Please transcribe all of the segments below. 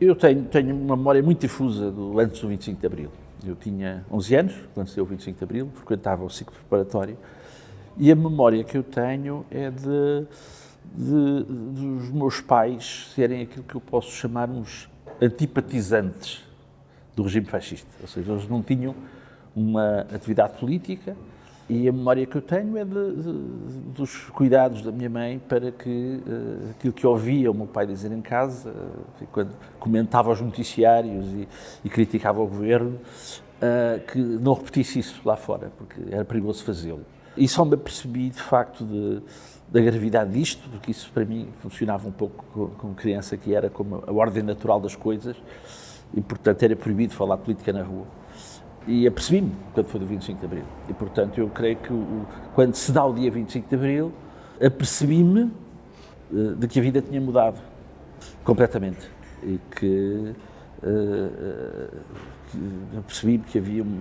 Eu tenho uma memória muito difusa antes do 25 de Abril. Eu tinha 11 anos, quando se deu o 25 de Abril, frequentava o ciclo preparatório, e a memória que eu tenho é dos meus pais serem aquilo que eu posso chamar uns antipatizantes do regime fascista. Ou seja, eles não tinham uma atividade política, e a memória que eu tenho é dos cuidados da minha mãe para que aquilo que ouvia o meu pai dizer em casa, quando comentava os noticiários e criticava o governo, que não repetisse isso lá fora, porque era perigoso fazê-lo. E só me apercebi, de facto, da gravidade disto, porque isso para mim funcionava um pouco como criança, que era como a ordem natural das coisas, e portanto era proibido falar política na rua. E apercebi-me quando foi do 25 de Abril. E, portanto, eu creio que quando se dá o dia 25 de Abril, apercebi-me de que a vida tinha mudado completamente. E que apercebi-me que havia um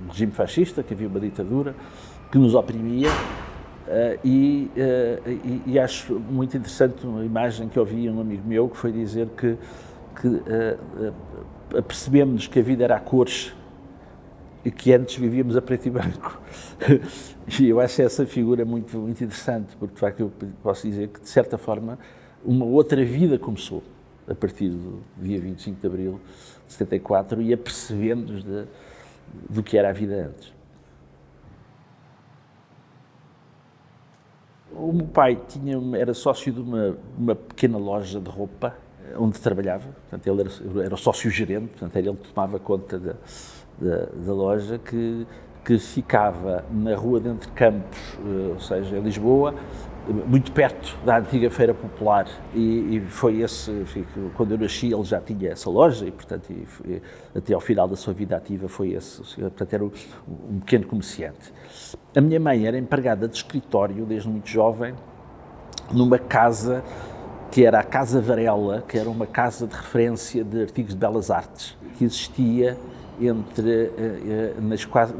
regime fascista, que havia uma ditadura que nos oprimia. E acho muito interessante uma imagem que ouvi um amigo meu, que foi dizer que apercebemos que a vida era a cores, e que antes vivíamos a preto e branco. E eu acho essa figura muito, muito interessante, porque de facto eu posso dizer que, de certa forma, uma outra vida começou a partir do dia 25 de Abril de 74 e apercebemos do que era a vida antes. O meu pai era sócio de uma pequena loja de roupa onde trabalhava, portanto ele era o sócio-gerente, portanto era ele que tomava conta da loja, que ficava na rua de Entre Campos, ou seja, em Lisboa, muito perto da antiga Feira Popular, e foi quando eu nasci ele já tinha essa loja e, portanto, até ao final da sua vida ativa foi esse, portanto, era um pequeno comerciante. A minha mãe era empregada de escritório desde muito jovem, numa casa que era a Casa Varela, que era uma casa de referência de artigos de belas artes, que existia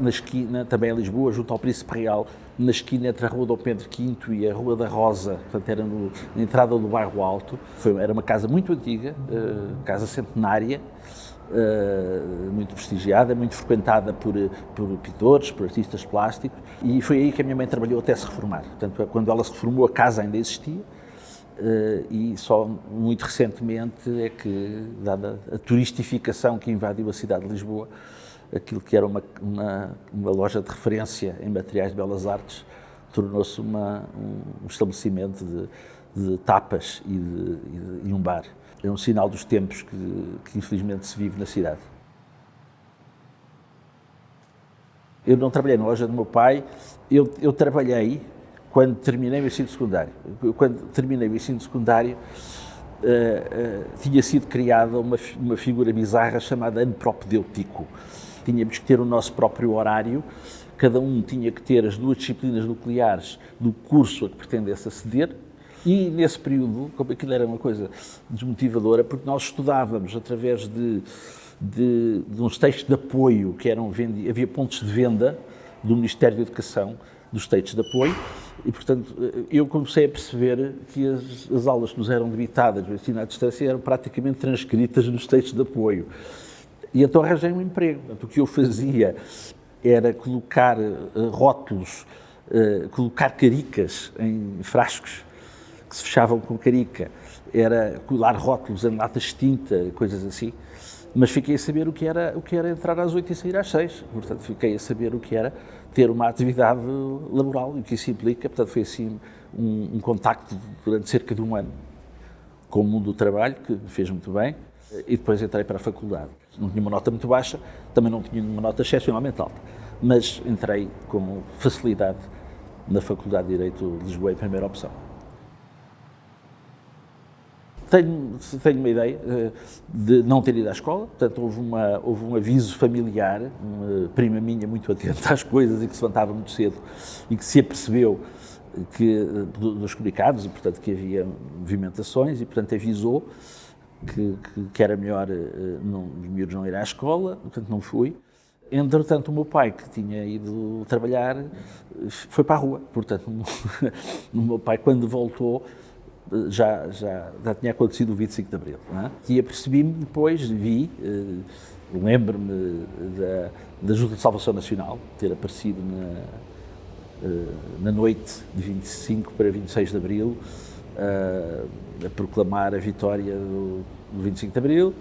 na esquina, também em Lisboa, junto ao Príncipe Real, na esquina entre a Rua Dom Pedro V e a Rua da Rosa, portanto era na entrada do Bairro Alto. Era uma casa muito antiga, casa centenária, muito prestigiada, muito frequentada por pintores, por artistas plásticos, e foi aí que a minha mãe trabalhou até se reformar. Portanto, quando ela se reformou, a casa ainda existia, e só muito recentemente é que, dada a turistificação que invadiu a cidade de Lisboa, aquilo que era uma loja de referência em materiais de belas artes tornou-se um estabelecimento de tapas e um bar. É um sinal dos tempos que infelizmente se vive na cidade. Eu não trabalhei na loja do meu pai, eu trabalhei quando terminei o ensino secundário. Quando terminei o ensino secundário, tinha sido criada uma figura bizarra chamada ano propedêutico. Tínhamos que ter o nosso próprio horário, cada um tinha que ter as 2 disciplinas nucleares do curso a que pretendesse aceder, e nesse período, como aquilo era uma coisa desmotivadora, porque nós estudávamos através de uns textos de apoio que eram vendidos, havia pontos de venda do Ministério da Educação, dos textos de apoio, e, portanto, eu comecei a perceber que as aulas que nos eram debitadas no ensino à distância eram praticamente transcritas nos textos de apoio. E então arranjei um emprego. Portanto, o que eu fazia era colocar rótulos, colocar caricas em frascos que se fechavam com carica, era colar rótulos em latas de tinta, coisas assim. Mas fiquei a saber o que era entrar às 8 e sair às 6. Portanto, fiquei a saber o que era ter uma atividade laboral e o que isso implica. Portanto, foi assim um contacto durante cerca de um ano com o mundo do trabalho, que me fez muito bem, e depois entrei para a faculdade. Não tinha uma nota muito baixa, também não tinha uma nota excepcionalmente alta, mas entrei com facilidade na Faculdade de Direito de Lisboa em primeira opção. Tenho uma ideia de não ter ido à escola, portanto houve um aviso familiar, uma prima minha muito atenta às coisas e que se levantava muito cedo e que se apercebeu dos comunicados e, portanto, que havia movimentações e, portanto, avisou que era melhor os miúdos não ir à escola, portanto não fui. Entretanto, o meu pai, que tinha ido trabalhar, foi para a rua, portanto o meu pai, quando voltou, já tinha acontecido o 25 de Abril. Não é? E apercebi-me depois, lembro-me da Junta de Salvação Nacional ter aparecido na noite de 25 para 26 de Abril, a proclamar a vitória do 25 de Abril,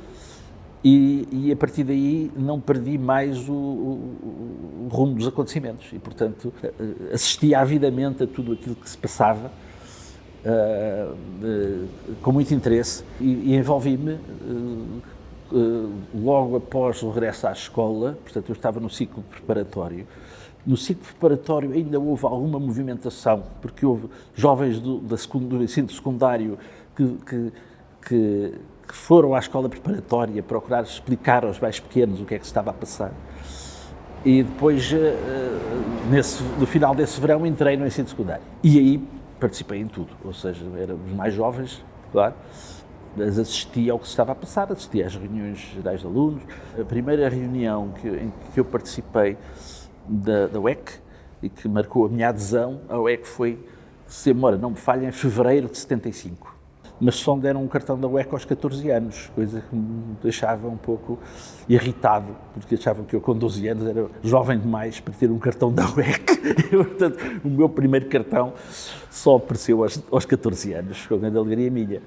e a partir daí não perdi mais o rumo dos acontecimentos e, portanto, assisti avidamente a tudo aquilo que se passava com muito interesse e envolvi-me logo após o regresso à escola. Portanto, eu estava no ciclo preparatório. No ciclo preparatório ainda houve alguma movimentação, porque houve jovens do ensino secundário que foram à escola preparatória procurar explicar aos mais pequenos o que é que se estava a passar. E depois, no final desse verão, entrei no ensino secundário. E aí participei em tudo, ou seja, éramos mais jovens, claro, mas assisti ao que se estava a passar, assisti às reuniões gerais de alunos. A primeira reunião em que eu participei da UEC e que marcou a minha adesão à UEC foi, se a memória não me falha, em fevereiro de 75. Mas só me deram um cartão da UEC aos 14 anos, coisa que me deixava um pouco irritado, porque achavam que eu com 12 anos era jovem demais para ter um cartão da UEC. E, portanto, o meu primeiro cartão só apareceu aos 14 anos, com grande alegria minha.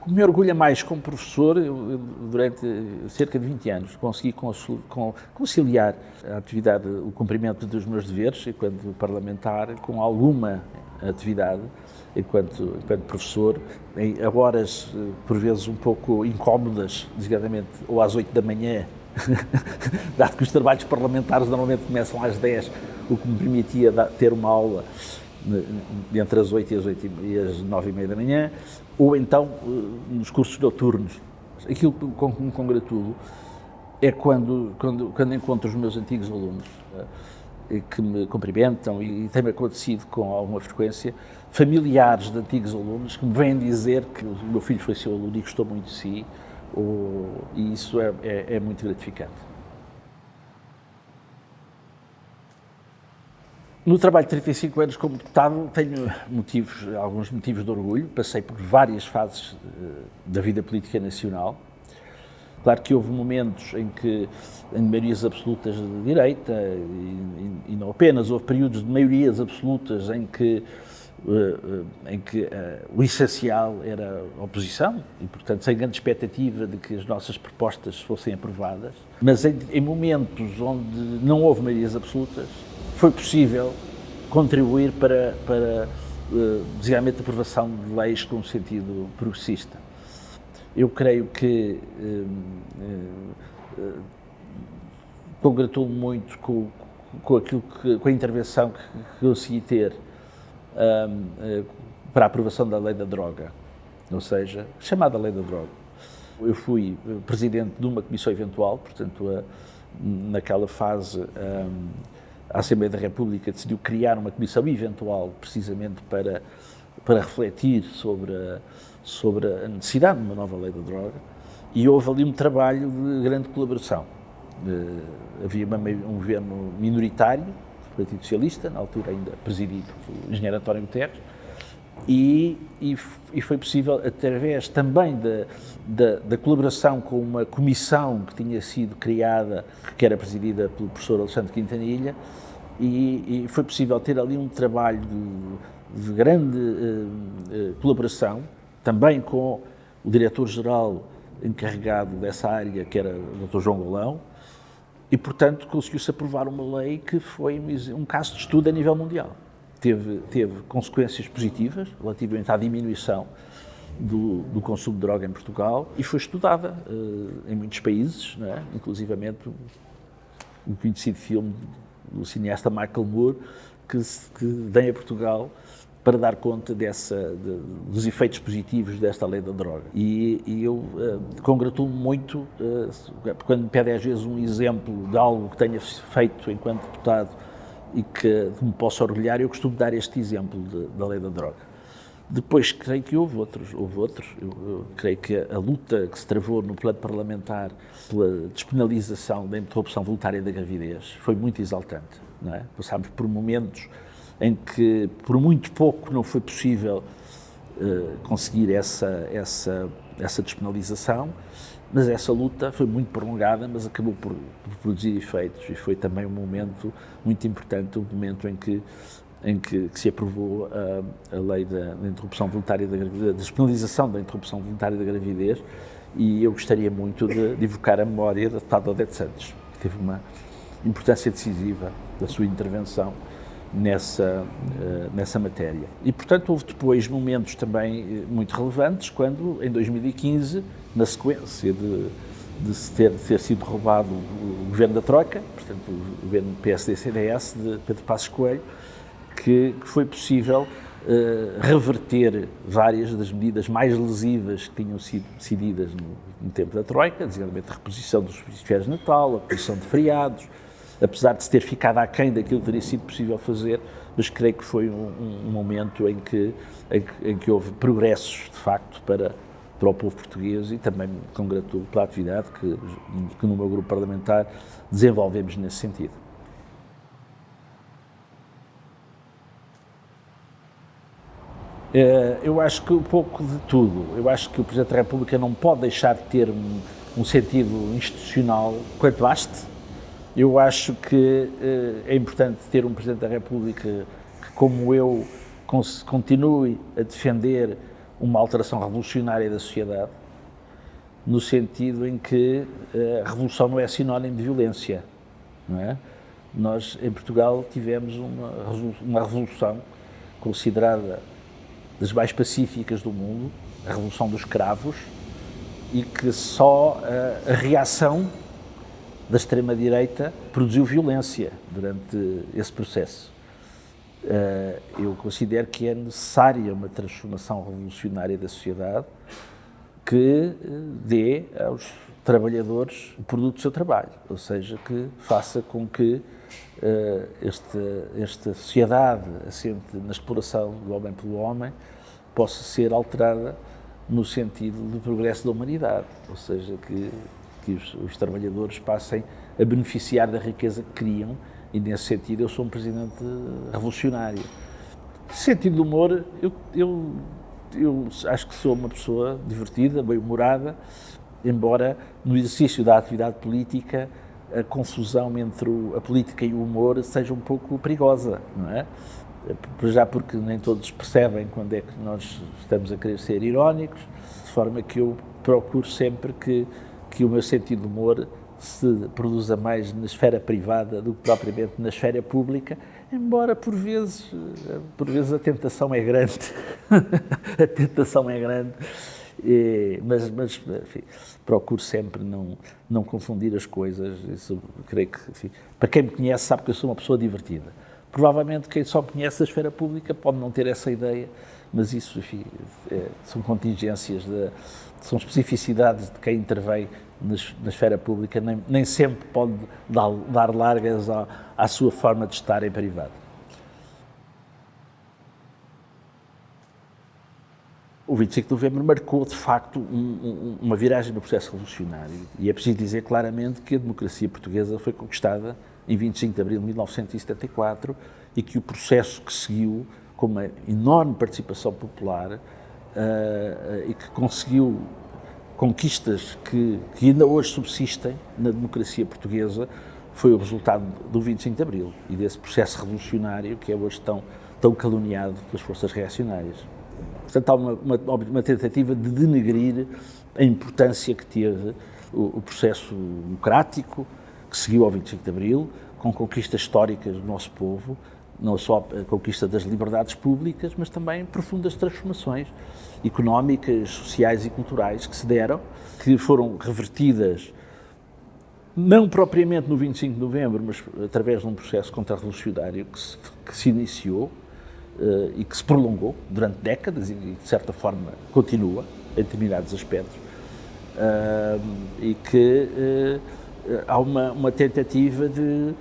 O que me orgulha mais como professor, eu, durante cerca de 20 anos, consegui conciliar a atividade, o cumprimento dos meus deveres enquanto parlamentar com alguma atividade enquanto professor, em horas por vezes um pouco incómodas, designadamente ou às 8 da manhã, dado que os trabalhos parlamentares normalmente começam às 10, o que me permitia ter uma aula entre as 8 e as 9 e meia da manhã, ou então nos cursos noturnos. Aquilo com que me congratulo é quando encontro os meus antigos alunos que me cumprimentam, e tem-me acontecido com alguma frequência, familiares de antigos alunos que me vêm dizer que o meu filho foi seu aluno e gostou muito de si, e isso é muito gratificante. No trabalho de 35 anos como deputado tenho alguns motivos de orgulho. Passei por várias fases da vida política nacional. Claro que houve momentos em que, em maiorias absolutas de direita, e não apenas, houve períodos de maiorias absolutas em que o essencial era a oposição e, portanto, sem grande expectativa de que as nossas propostas fossem aprovadas. Mas em momentos onde não houve maiorias absolutas, foi possível contribuir para designadamente, a aprovação de leis com sentido progressista. Eu creio que congratulo muito com a intervenção que consegui ter para a aprovação da lei da droga, ou seja, chamada lei da droga. Eu fui presidente de uma comissão eventual, portanto, naquela fase a Assembleia da República decidiu criar uma comissão eventual precisamente para refletir sobre a necessidade de uma nova lei da droga, e houve ali um trabalho de grande colaboração. Havia um governo minoritário, do Partido Socialista, na altura ainda presidido pelo engenheiro António Guterres, e foi possível, através também da colaboração com uma comissão que tinha sido criada, que era presidida pelo professor Alexandre Quintanilha, e foi possível ter ali um trabalho de grande colaboração, também com o diretor-geral encarregado dessa área, que era o Dr. João Golão, e, portanto, conseguiu-se aprovar uma lei que foi um caso de estudo a nível mundial. Teve consequências positivas relativamente à diminuição do consumo de droga em Portugal, e foi estudada em muitos países, não é? Inclusivamente o conhecido filme do cineasta Michael Moore, que vem a Portugal para dar conta dos efeitos positivos desta lei da droga. E eu congratulo-me muito quando me pedem às vezes um exemplo de algo que tenha feito enquanto deputado e que me possa orgulhar. Eu costumo dar este exemplo da lei da droga. Depois, creio que houve outros. Eu creio que a luta que se travou no plano parlamentar pela despenalização da interrupção voluntária da gravidez foi muito exaltante, não é? Passámos por momentos em que por muito pouco não foi possível conseguir essa despenalização, mas essa luta foi muito prolongada, mas acabou por produzir efeitos, e foi também um momento muito importante, um momento em que se aprovou a lei da interrupção voluntária da gravidez, da despenalização da interrupção voluntária da gravidez, e eu gostaria muito de evocar a memória da deputada Odete Santos, que teve uma importância decisiva da sua intervenção nessa matéria. E, portanto, houve depois momentos também muito relevantes, quando, em 2015, na sequência de ter sido roubado o governo da Troika, portanto, o governo PSD-CDS de Pedro Passos Coelho, que foi possível reverter várias das medidas mais lesivas que tinham sido decididas no tempo da Troika, designadamente a reposição dos férias de Natal, a reposição de feriados, apesar de se ter ficado aquém daquilo que teria sido possível fazer, mas creio que foi um momento em que houve progressos, de facto, para o povo português, e também me congratulo pela atividade que no meu grupo parlamentar desenvolvemos nesse sentido. Eu acho que um pouco de tudo. Eu acho que o Presidente da República não pode deixar de ter um sentido institucional quanto baste. Eu acho que é importante ter um Presidente da República que, como eu, continue a defender uma alteração revolucionária da sociedade, no sentido em que a revolução não é sinónimo de violência, não é? Nós, em Portugal, tivemos uma revolução considerada das mais pacíficas do mundo, a Revolução dos Cravos, e que só a reação da extrema-direita produziu violência durante esse processo. Eu considero que é necessária uma transformação revolucionária da sociedade que dê aos trabalhadores o produto do seu trabalho, ou seja, que faça com que esta sociedade assente na exploração do homem pelo homem possa ser alterada no sentido do progresso da humanidade, ou seja, que os trabalhadores passem a beneficiar da riqueza que criam, e nesse sentido eu sou um presidente revolucionário. Sentido do humor, eu acho que sou uma pessoa divertida, bem-humorada, embora no exercício da atividade política a confusão entre a política e o humor seja um pouco perigosa, não é? Já porque nem todos percebem quando é que nós estamos a querer ser irónicos, de forma que eu procuro sempre que o meu sentido de humor se produza mais na esfera privada do que propriamente na esfera pública, embora por vezes a tentação é grande, a tentação é grande, mas enfim, procuro sempre não confundir as coisas. Isso, creio que, enfim, para quem me conhece sabe que eu sou uma pessoa divertida. Provavelmente quem só conhece a esfera pública pode não ter essa ideia, mas isso, enfim, são contingências, são especificidades de quem intervém na esfera pública, nem sempre pode dar largas à sua forma de estar em privado. O 25 de novembro marcou, de facto, uma viragem no processo revolucionário, e é preciso dizer claramente que a democracia portuguesa foi conquistada em 25 de abril de 1974 e que o processo que seguiu, com uma enorme participação popular e que conseguiu conquistas que ainda hoje subsistem na democracia portuguesa, foi o resultado do 25 de abril e desse processo revolucionário que é hoje tão caluniado pelas forças reacionárias. Portanto, há uma tentativa de denegrir a importância que teve o processo democrático que seguiu ao 25 de abril, com conquistas históricas do nosso povo, não só a conquista das liberdades públicas, mas também profundas transformações económicas, sociais e culturais que se deram, que foram revertidas não propriamente no 25 de novembro, mas através de um processo contra-revolucionário que se iniciou e que se prolongou durante décadas e, de certa forma, continua em determinados aspectos, e que há uma tentativa de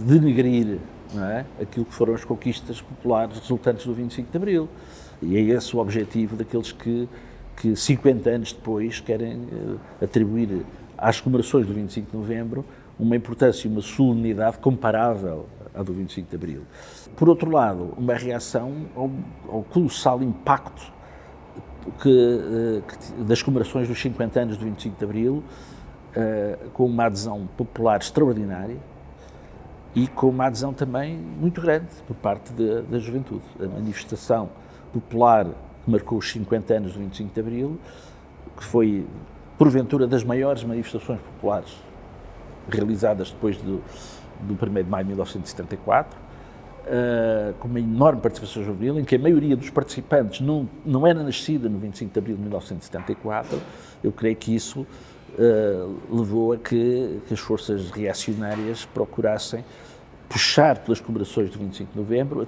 denegrir, não é, aquilo que foram as conquistas populares resultantes do 25 de abril. E é esse o objetivo daqueles que 50 anos depois querem atribuir às comemorações do 25 de novembro uma importância e uma solenidade comparável à do 25 de Abril. Por outro lado, uma reação ao colossal impacto das comemorações dos 50 anos do 25 de Abril, com uma adesão popular extraordinária e com uma adesão também muito grande por parte da juventude. A manifestação popular que marcou os 50 anos do 25 de Abril, que foi, porventura, das maiores manifestações populares realizadas depois do 1º de maio de 1974, com uma enorme participação juvenil, em que a maioria dos participantes não era nascida no 25 de abril de 1974, eu creio que isso levou a que as forças reacionárias procurassem puxar pelas comemorações do 25 de novembro,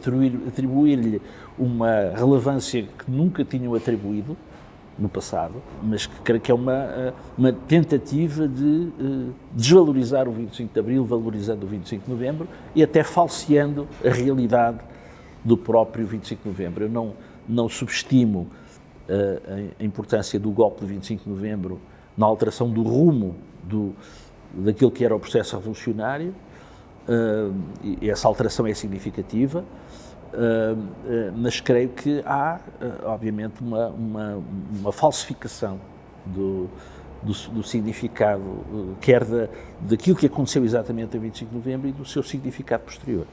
atribuir-lhe uma relevância que nunca tinham atribuído no passado, mas que creio que é uma tentativa de desvalorizar o 25 de Abril, valorizando o 25 de Novembro e até falseando a realidade do próprio 25 de Novembro. Eu não subestimo a importância do golpe de 25 de Novembro na alteração do rumo daquilo que era o processo revolucionário, e essa alteração é significativa, mas creio que há, obviamente, uma falsificação do significado, quer daquilo que aconteceu exatamente a 25 de novembro e do seu significado posterior.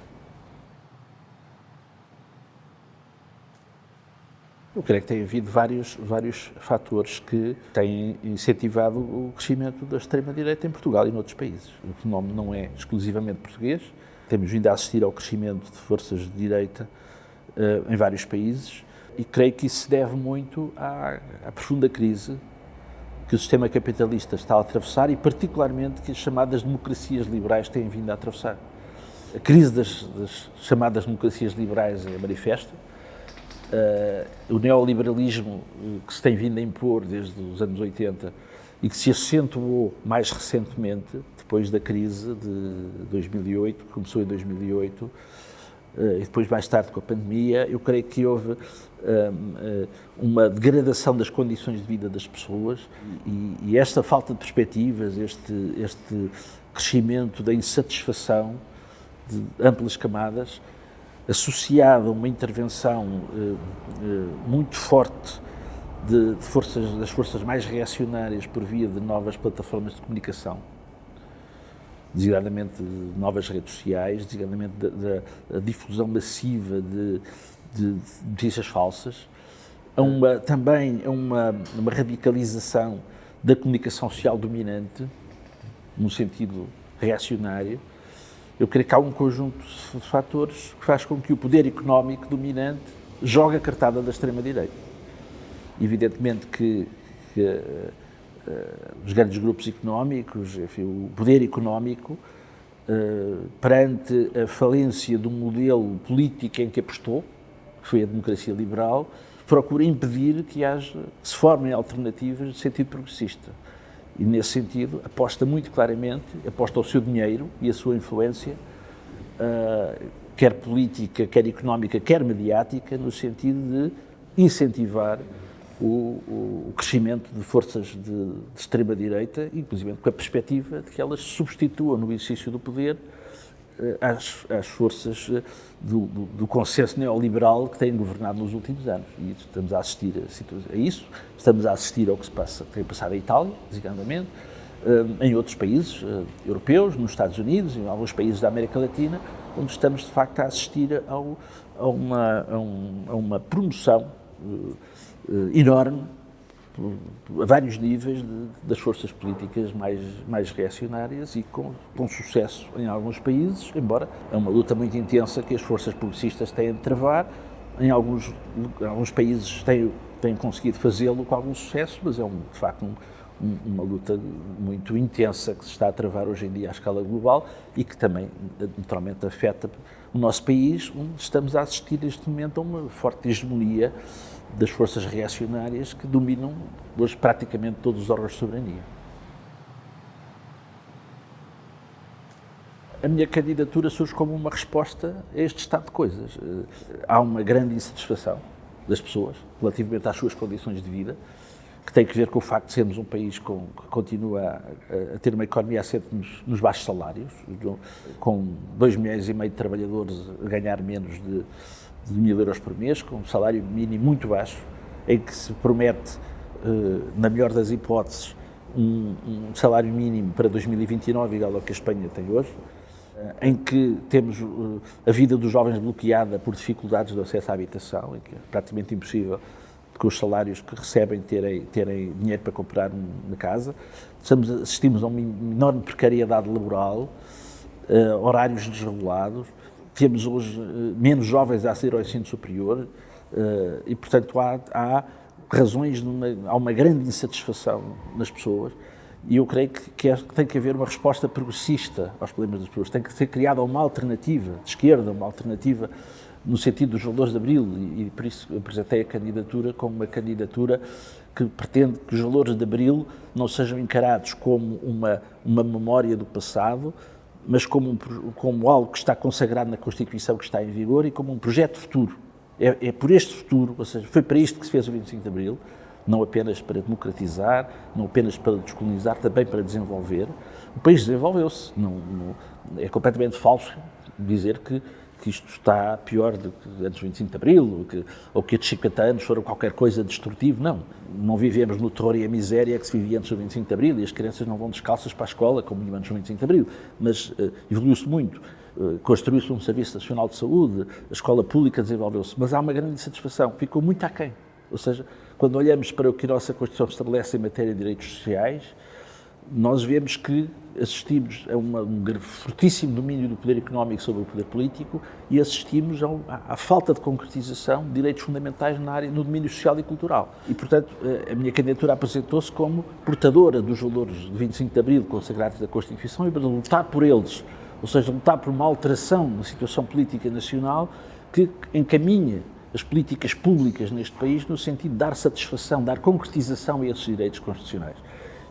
Eu creio que tem havido vários fatores que têm incentivado o crescimento da extrema-direita em Portugal e noutros países. O fenómeno não é exclusivamente português. Temos vindo a assistir ao crescimento de forças de direita em vários países e creio que isso se deve muito à profunda crise que o sistema capitalista está a atravessar e particularmente que as chamadas democracias liberais têm vindo a atravessar. A crise das chamadas democracias liberais é manifesta. O neoliberalismo que se tem vindo a impor desde os anos 80 e que se acentuou mais recentemente, depois da crise de 2008, que começou em 2008, e depois mais tarde com a pandemia, eu creio que houve uma degradação das condições de vida das pessoas e esta falta de perspectivas, este crescimento da insatisfação de amplas camadas, associado a uma intervenção muito forte das forças mais reacionárias por via de novas plataformas de comunicação, designadamente de novas redes sociais, designadamente da difusão massiva de notícias falsas, também a uma radicalização da comunicação social dominante, no sentido reacionário. Eu creio que há um conjunto de fatores que faz com que o poder económico dominante jogue a cartada da extrema-direita. Evidentemente que os grandes grupos económicos, enfim, o poder económico, perante a falência do modelo político em que apostou, que foi a democracia liberal, procura impedir que se formem alternativas de sentido progressista. E, nesse sentido, aposta muito claramente, aposta o seu dinheiro e a sua influência, quer política, quer económica, quer mediática, no sentido de incentivar o crescimento de forças de extrema-direita, inclusive com a perspectiva de que elas substituam no exercício do poder às forças do consenso neoliberal que têm governado nos últimos anos. E estamos a assistir a isso, estamos a assistir ao que tem passado em Itália, designadamente, em outros países europeus, nos Estados Unidos, em alguns países da América Latina, onde estamos, de facto, a assistir a uma promoção enorme, a vários níveis, das forças políticas mais reacionárias e com sucesso em alguns países, embora é uma luta muito intensa que as forças progressistas têm de travar. Em alguns países têm conseguido fazê-lo com algum sucesso, mas é, de facto, uma luta muito intensa que se está a travar hoje em dia à escala global e que também, naturalmente, afeta o nosso país, onde estamos a assistir neste momento a uma forte hegemonia das forças reacionárias que dominam hoje praticamente todos os órgãos de soberania. A minha candidatura surge como uma resposta a este estado de coisas. Há uma grande insatisfação das pessoas relativamente às suas condições de vida. que tem que ver com o facto de sermos um país que continua a ter uma economia assente nos baixos salários, com 2,5 milhões de trabalhadores a ganhar menos de 1.000 euros por mês, com um salário mínimo muito baixo, em que se promete, na melhor das hipóteses, um salário mínimo para 2029 igual ao que a Espanha tem hoje, em que temos a vida dos jovens bloqueada por dificuldades de acesso à habitação, em que é praticamente impossível, com os salários que recebem, terem dinheiro para comprar uma casa. Assistimos a uma enorme precariedade laboral, horários desregulados, temos hoje menos jovens a aceder ao ensino superior e, portanto, há razões, há uma grande insatisfação nas pessoas e eu creio que tem que haver uma resposta progressista aos problemas das pessoas, tem que ser criada uma alternativa de esquerda, uma alternativa no sentido dos valores de Abril, e por isso apresentei a candidatura como uma candidatura que pretende que os valores de Abril não sejam encarados como uma memória do passado, mas como algo que está consagrado na Constituição que está em vigor e como um projeto futuro. É por este futuro, ou seja, foi para isto que se fez o 25 de Abril, não apenas para democratizar, não apenas para descolonizar, também para desenvolver. O país desenvolveu-se. É completamente falso dizer que isto está pior do que antes do 25 de Abril, ou que estes 50 anos foram qualquer coisa destrutivo. Não vivemos no terror e a miséria que se vivia antes do 25 de Abril e as crianças não vão descalças para a escola como antes do 25 de Abril, mas evoluiu-se muito. Construiu-se um Serviço Nacional de Saúde, a escola pública desenvolveu-se, mas há uma grande insatisfação, ficou muito aquém. Ou seja, quando olhamos para o que a nossa Constituição estabelece em matéria de direitos sociais, nós vemos que assistimos a um fortíssimo domínio do poder económico sobre o poder político e assistimos à falta de concretização de direitos fundamentais no domínio social e cultural. E, portanto, a minha candidatura apresentou-se como portadora dos valores do 25 de Abril consagrados da Constituição e para lutar por eles, ou seja, lutar por uma alteração na situação política nacional que encaminha as políticas públicas neste país no sentido de dar satisfação, dar concretização a esses direitos constitucionais.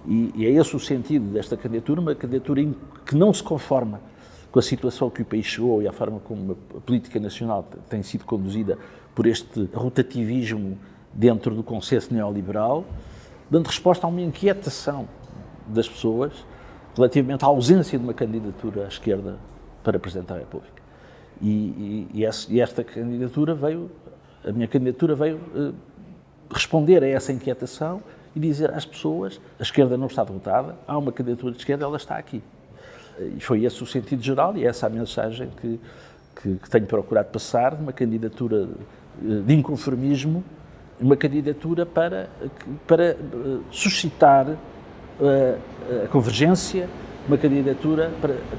E é esse o sentido desta candidatura, uma candidatura que não se conforma com a situação que o país chegou e a forma como a política nacional tem sido conduzida por este rotativismo dentro do consenso neoliberal, dando resposta a uma inquietação das pessoas relativamente à ausência de uma candidatura à esquerda para Presidente da República. E esta candidatura a minha candidatura veio responder a essa inquietação e dizer às pessoas, a esquerda não está derrotada, há uma candidatura de esquerda, ela está aqui. E foi esse o sentido geral e essa a mensagem que tenho procurado passar, uma candidatura de inconformismo, uma candidatura para suscitar a convergência, uma candidatura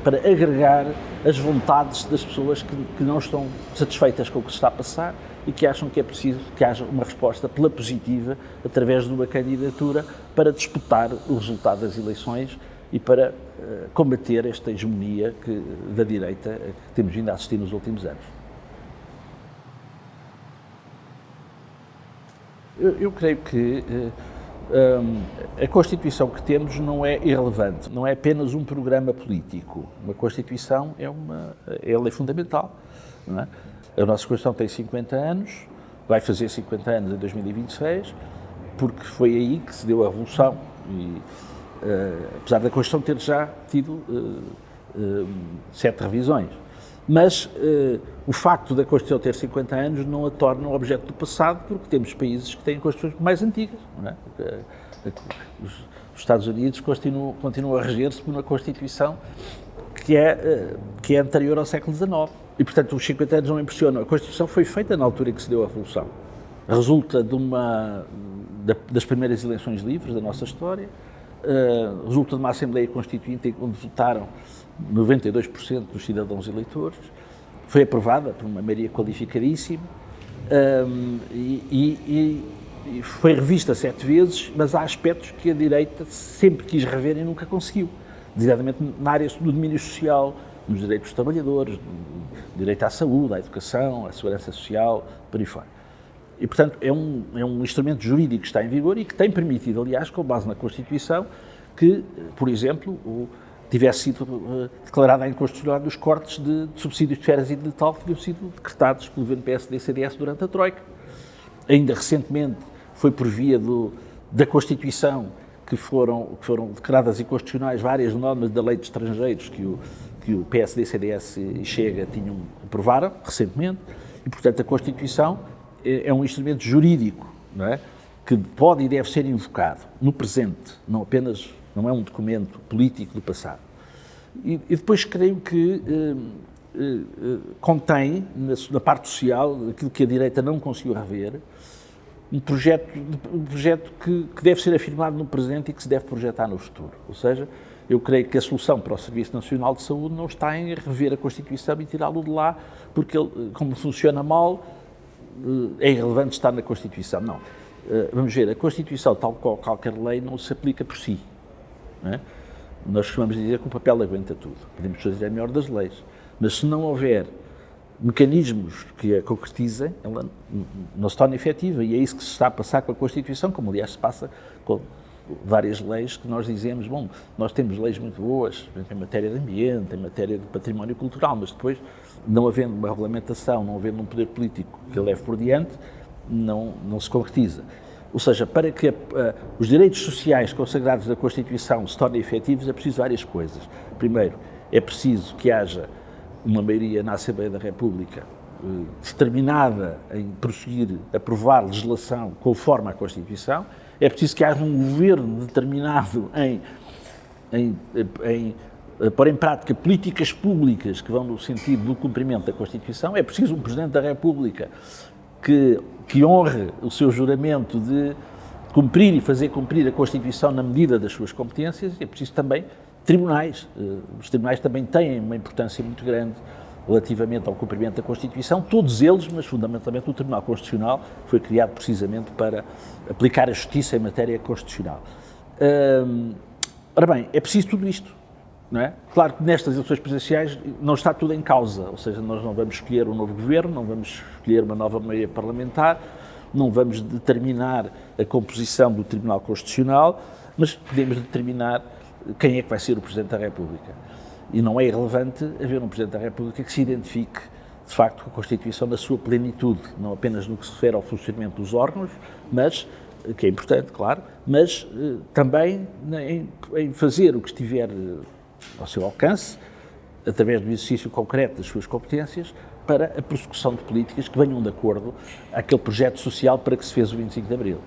para agregar as vontades das pessoas que não estão satisfeitas com o que se está a passar e que acham que é preciso que haja uma resposta pela positiva através de uma candidatura para disputar o resultado das eleições e para combater esta hegemonia da direita que temos vindo a assistir nos últimos anos. Eu creio que a Constituição que temos não é irrelevante, não é apenas um programa político. Uma Constituição é a lei fundamental, não é? A nossa Constituição tem 50 anos, vai fazer 50 anos em 2026, porque foi aí que se deu a revolução. E, apesar da Constituição ter já tido 7 revisões. Mas o facto da Constituição ter 50 anos não a torna um objeto do passado, porque temos países que têm Constituições mais antigas. Não é? Os Estados Unidos continuam a reger-se por uma Constituição que é anterior ao século XIX. E, portanto, os 50 anos não impressionam. A Constituição foi feita na altura em que se deu a Revolução. Resulta das primeiras eleições livres da nossa história, resulta de uma Assembleia Constituinte onde votaram 92% dos cidadãos eleitores, foi aprovada por uma maioria qualificadíssima e foi revista 7 vezes, mas há aspectos que a direita sempre quis rever e nunca conseguiu, designadamente na área do domínio social, nos direitos dos trabalhadores, direito à saúde, à educação, à segurança social, por aí fora. E, portanto, é um instrumento jurídico que está em vigor e que tem permitido, aliás, com base na Constituição, que, por exemplo, tivesse sido declarada a inconstitucionalidade dos cortes de subsídios de férias e de Natal que tinham sido decretados pelo governo PSD e CDS durante a Troika. Ainda recentemente foi por via da Constituição, que foram declaradas inconstitucionais várias normas da lei de estrangeiros que o PSD, CDS e Chega aprovaram recentemente, e, portanto, a Constituição é um instrumento jurídico, não é? Que pode e deve ser invocado no presente, não é um documento político do passado. E depois creio que contém, na parte social, aquilo que a direita não conseguiu rever, um projeto que deve ser afirmado no presente e que se deve projetar no futuro. Ou seja, eu creio que a solução para o Serviço Nacional de Saúde não está em rever a Constituição e tirá-lo de lá, porque ele, como funciona mal, é irrelevante estar na Constituição. Não. Vamos ver, a Constituição, tal qual qualquer lei, não se aplica por si. Não é? Nós costumamos dizer que o papel aguenta tudo. Podemos fazer a melhor das leis. Mas se não houver mecanismos que a concretizem, ela não se torna efetiva. E é isso que se está a passar com a Constituição, como aliás se passa com várias leis que nós dizemos, bom, nós temos leis muito boas em matéria de ambiente, em matéria de património cultural, mas depois, não havendo uma regulamentação, não havendo um poder político que a leve por diante, não se concretiza. Ou seja, para que os direitos sociais consagrados da Constituição se tornem efetivos, é preciso várias coisas. Primeiro, é preciso que haja uma maioria na Assembleia da República determinada em prosseguir, aprovar legislação conforme a Constituição. É preciso que haja um governo determinado em pôr em prática políticas públicas que vão no sentido do cumprimento da Constituição. É preciso um Presidente da República que honre o seu juramento de cumprir e fazer cumprir a Constituição na medida das suas competências. É preciso também tribunais. Os tribunais também têm uma importância muito grande relativamente ao cumprimento da Constituição, todos eles, mas fundamentalmente o Tribunal Constitucional foi criado precisamente para aplicar a justiça em matéria constitucional. Ora bem, é preciso tudo isto, não é? Claro que nestas eleições presidenciais não está tudo em causa, ou seja, nós não vamos escolher um novo governo, não vamos escolher uma nova maioria parlamentar, não vamos determinar a composição do Tribunal Constitucional, mas podemos determinar quem é que vai ser o Presidente da República. E não é irrelevante haver um Presidente da República que se identifique, de facto, com a Constituição na sua plenitude, não apenas no que se refere ao funcionamento dos órgãos, mas, que é importante, claro, mas também em fazer o que estiver ao seu alcance, através do exercício concreto das suas competências, para a prossecução de políticas que venham de acordo àquele projeto social para que se fez o 25 de Abril.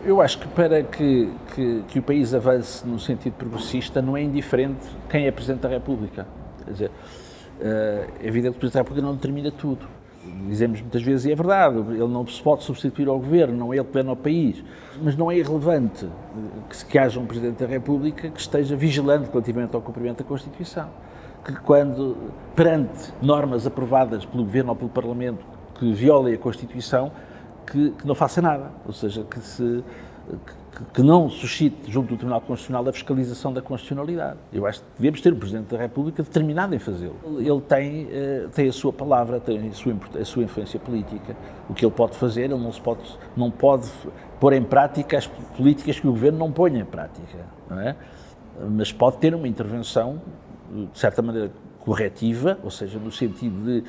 Eu acho que para que o país avance no sentido progressista não é indiferente quem é Presidente da República. Quer dizer, é evidente que o Presidente da República não determina tudo. Dizemos muitas vezes, e é verdade, ele não se pode substituir ao Governo, não é ele que governa o país, mas não é irrelevante que haja um Presidente da República que esteja vigilante relativamente ao cumprimento da Constituição. Que quando, perante normas aprovadas pelo Governo ou pelo Parlamento que violem a Constituição, que não faça nada, ou seja, que não suscite junto do Tribunal Constitucional a fiscalização da constitucionalidade. Eu acho que devemos ter o Presidente da República determinado em fazê-lo. Ele tem a sua palavra, tem a sua influência política. O que ele pode fazer, ele não pode pôr em prática as políticas que o Governo não põe em prática, não é? Mas pode ter uma intervenção, de certa maneira, corretiva, ou seja, no sentido de,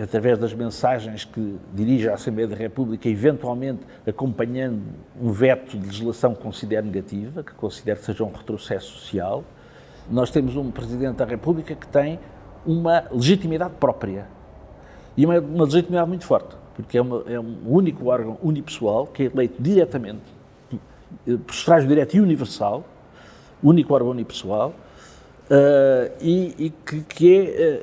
através das mensagens que dirige à Assembleia da República, eventualmente acompanhando um veto de legislação que considere negativa, que considere que seja um retrocesso social. Nós temos um Presidente da República que tem uma legitimidade própria e uma legitimidade muito forte, porque é um único órgão unipessoal que é eleito diretamente, por sufrágio direto e universal, único órgão unipessoal, e que é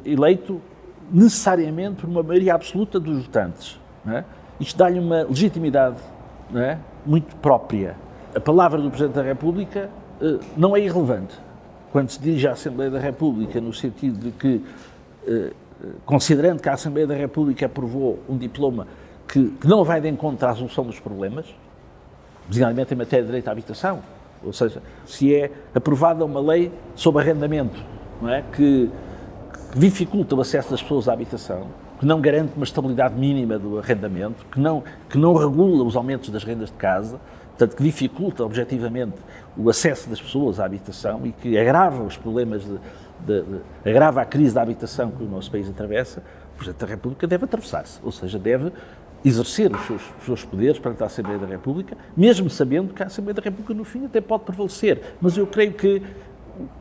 eleito necessariamente por uma maioria absoluta dos votantes. Não é? Isto dá-lhe uma legitimidade, não é? Muito própria. A palavra do Presidente da República não é irrelevante. Quando se dirige à Assembleia da República, no sentido de que, considerando que a Assembleia da República aprovou um diploma que não vai de encontro à resolução dos problemas, designadamente em matéria de direito à habitação, ou seja, se é aprovada uma lei sobre arrendamento, não é? Que dificulta o acesso das pessoas à habitação, que não garante uma estabilidade mínima do arrendamento, que não regula os aumentos das rendas de casa, portanto, que dificulta objetivamente o acesso das pessoas à habitação e que agrava os problemas agrava a crise da habitação que o nosso país atravessa, o Presidente da República deve atravessar-se, ou seja, deve exercer os seus poderes perante a Assembleia da República, mesmo sabendo que a Assembleia da República, no fim, até pode prevalecer. Mas eu creio que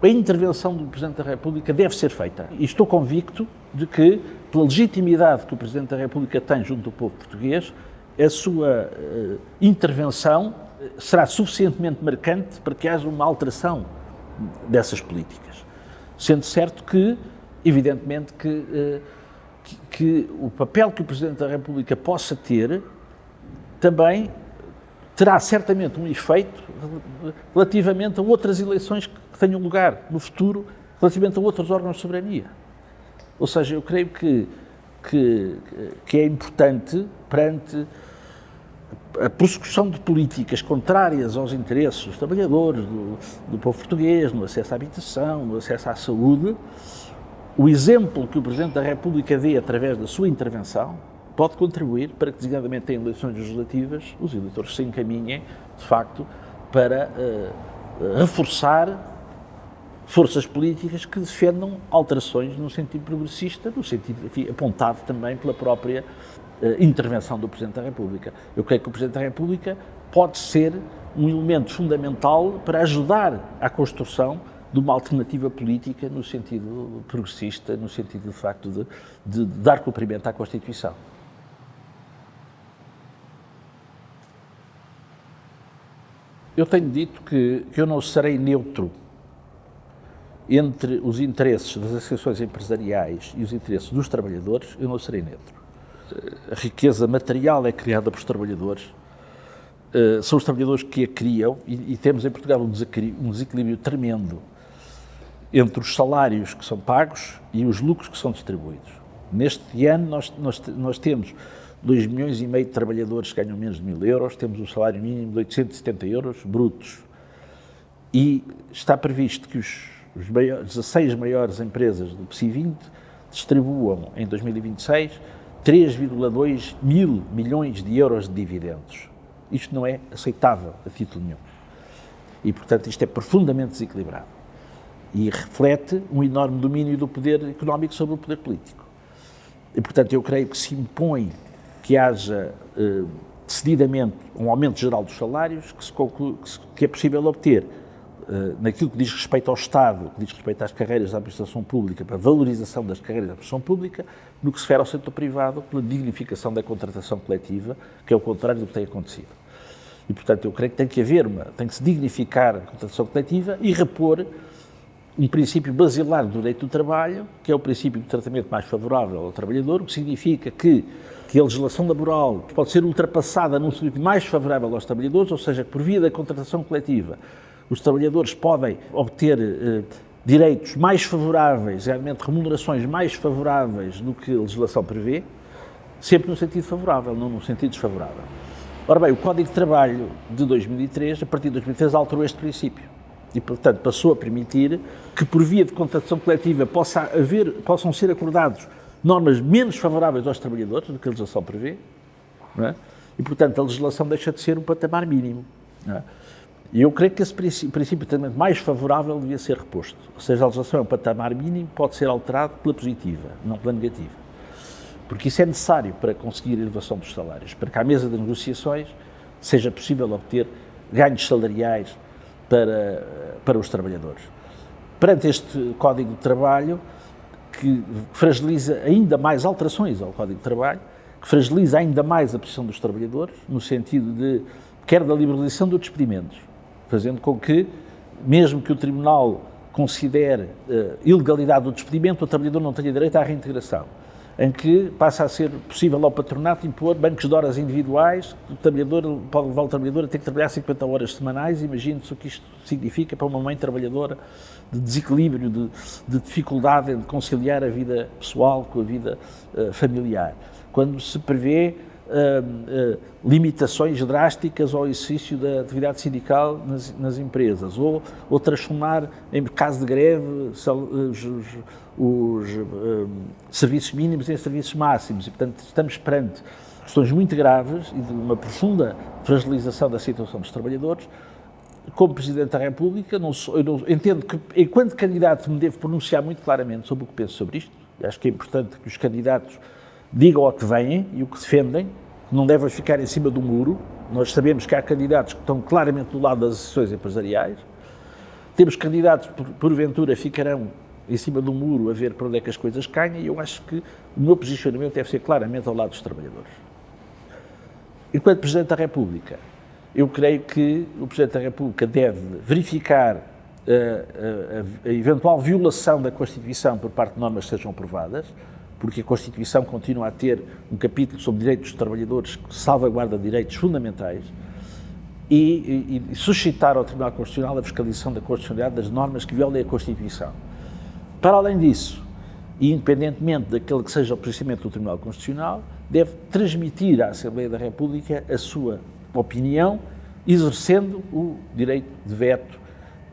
a intervenção do Presidente da República deve ser feita. E estou convicto de que, pela legitimidade que o Presidente da República tem junto do povo português, a sua intervenção será suficientemente marcante para que haja uma alteração dessas políticas. Sendo certo que, evidentemente, que o papel que o Presidente da República possa ter também terá certamente um efeito relativamente a outras eleições que tenham lugar no futuro, relativamente a outros órgãos de soberania. Ou seja, eu creio que é importante, perante a prossecução de políticas contrárias aos interesses dos trabalhadores, do povo português, no acesso à habitação, no acesso à saúde, o exemplo que o Presidente da República dê através da sua intervenção pode contribuir para que, designadamente em eleições legislativas, os eleitores se encaminhem, de facto, para reforçar forças políticas que defendam alterações no sentido progressista, no sentido, enfim, apontado também pela própria intervenção do Presidente da República. Eu creio que o Presidente da República pode ser um elemento fundamental para ajudar à construção de uma alternativa política no sentido progressista, no sentido, de facto, de dar cumprimento à Constituição. Eu tenho dito que eu não serei neutro entre os interesses das associações empresariais e os interesses dos trabalhadores, eu não serei neutro. A riqueza material é criada pelos trabalhadores, são os trabalhadores que a criam e temos em Portugal um desequilíbrio tremendo entre os salários que são pagos e os lucros que são distribuídos. Neste ano nós temos 2,5 milhões de trabalhadores que ganham menos de 1.000 euros, temos um salário mínimo de 870 euros brutos e está previsto que os 16 maiores empresas do PSI 20 distribuam em 2026 3,2 mil milhões de euros de dividendos. Isto não é aceitável a título nenhum. E, portanto, isto é profundamente desequilibrado. E reflete um enorme domínio do poder económico sobre o poder político. E, portanto, eu creio que se impõe que haja decididamente um aumento geral dos salários, que é possível obter naquilo que diz respeito ao Estado, que diz respeito às carreiras da administração pública, para a valorização das carreiras da administração pública, no que se refere ao setor privado, pela dignificação da contratação coletiva, que é o contrário do que tem acontecido. E, portanto, eu creio que tem que se dignificar a contratação coletiva e repor um princípio basilar do direito do trabalho, que é o princípio do tratamento mais favorável ao trabalhador, o que significa que a legislação laboral pode ser ultrapassada num sentido mais favorável aos trabalhadores, ou seja, que por via da contratação coletiva os trabalhadores podem obter direitos mais favoráveis, realmente remunerações mais favoráveis do que a legislação prevê, sempre no sentido favorável, não no sentido desfavorável. Ora bem, o Código de Trabalho de 2003, a partir de 2003, alterou este princípio e, portanto, passou a permitir que, por via de contratação coletiva, possam ser acordados normas menos favoráveis aos trabalhadores do que a legislação prevê, não é? E, portanto, a legislação deixa de ser um patamar mínimo, não é? E eu creio que esse princípio também mais favorável devia ser reposto. Ou seja, a legislação é um patamar mínimo, pode ser alterado pela positiva, não pela negativa. Porque isso é necessário para conseguir a elevação dos salários, para que à mesa de negociações seja possível obter ganhos salariais para os trabalhadores. Perante este Código de Trabalho, que fragiliza ainda mais alterações ao Código de Trabalho, que fragiliza ainda mais a posição dos trabalhadores, no sentido de, quer da liberalização dos despedimentos, fazendo com que, mesmo que o Tribunal considere ilegalidade do despedimento, o trabalhador não tenha direito à reintegração, em que passa a ser possível ao patronato impor bancos de horas individuais, o trabalhador pode levar o trabalhador a ter que trabalhar 50 horas semanais. Imagine-se o que isto significa para uma mãe trabalhadora, de desequilíbrio, de dificuldade em conciliar a vida pessoal com a vida familiar. Quando se prevê limitações drásticas ao exercício da atividade sindical nas empresas, ou transformar, em caso de greve, os serviços mínimos em serviços máximos. E, portanto, estamos perante questões muito graves e de uma profunda fragilização da situação dos trabalhadores, como Presidente da República, entendo que, enquanto candidato, me devo pronunciar muito claramente sobre o que penso sobre isto. Acho que é importante que os candidatos digam o que vêm e o que defendem, não devem ficar em cima do muro. Nós sabemos que há candidatos que estão claramente do lado das associações empresariais. Temos candidatos que, porventura, ficarão em cima do muro a ver para onde é que as coisas caem, e eu acho que o meu posicionamento deve ser claramente ao lado dos trabalhadores. Enquanto Presidente da República, eu creio que o Presidente da República deve verificar a eventual violação da Constituição por parte de normas que sejam aprovadas, porque a Constituição continua a ter um capítulo sobre direitos dos trabalhadores que salvaguarda direitos fundamentais, e suscitar ao Tribunal Constitucional a fiscalização da constitucionalidade das normas que violem a Constituição. Para além disso, e independentemente daquele que seja o procedimento do Tribunal Constitucional, deve transmitir à Assembleia da República a sua opinião, exercendo o direito de veto,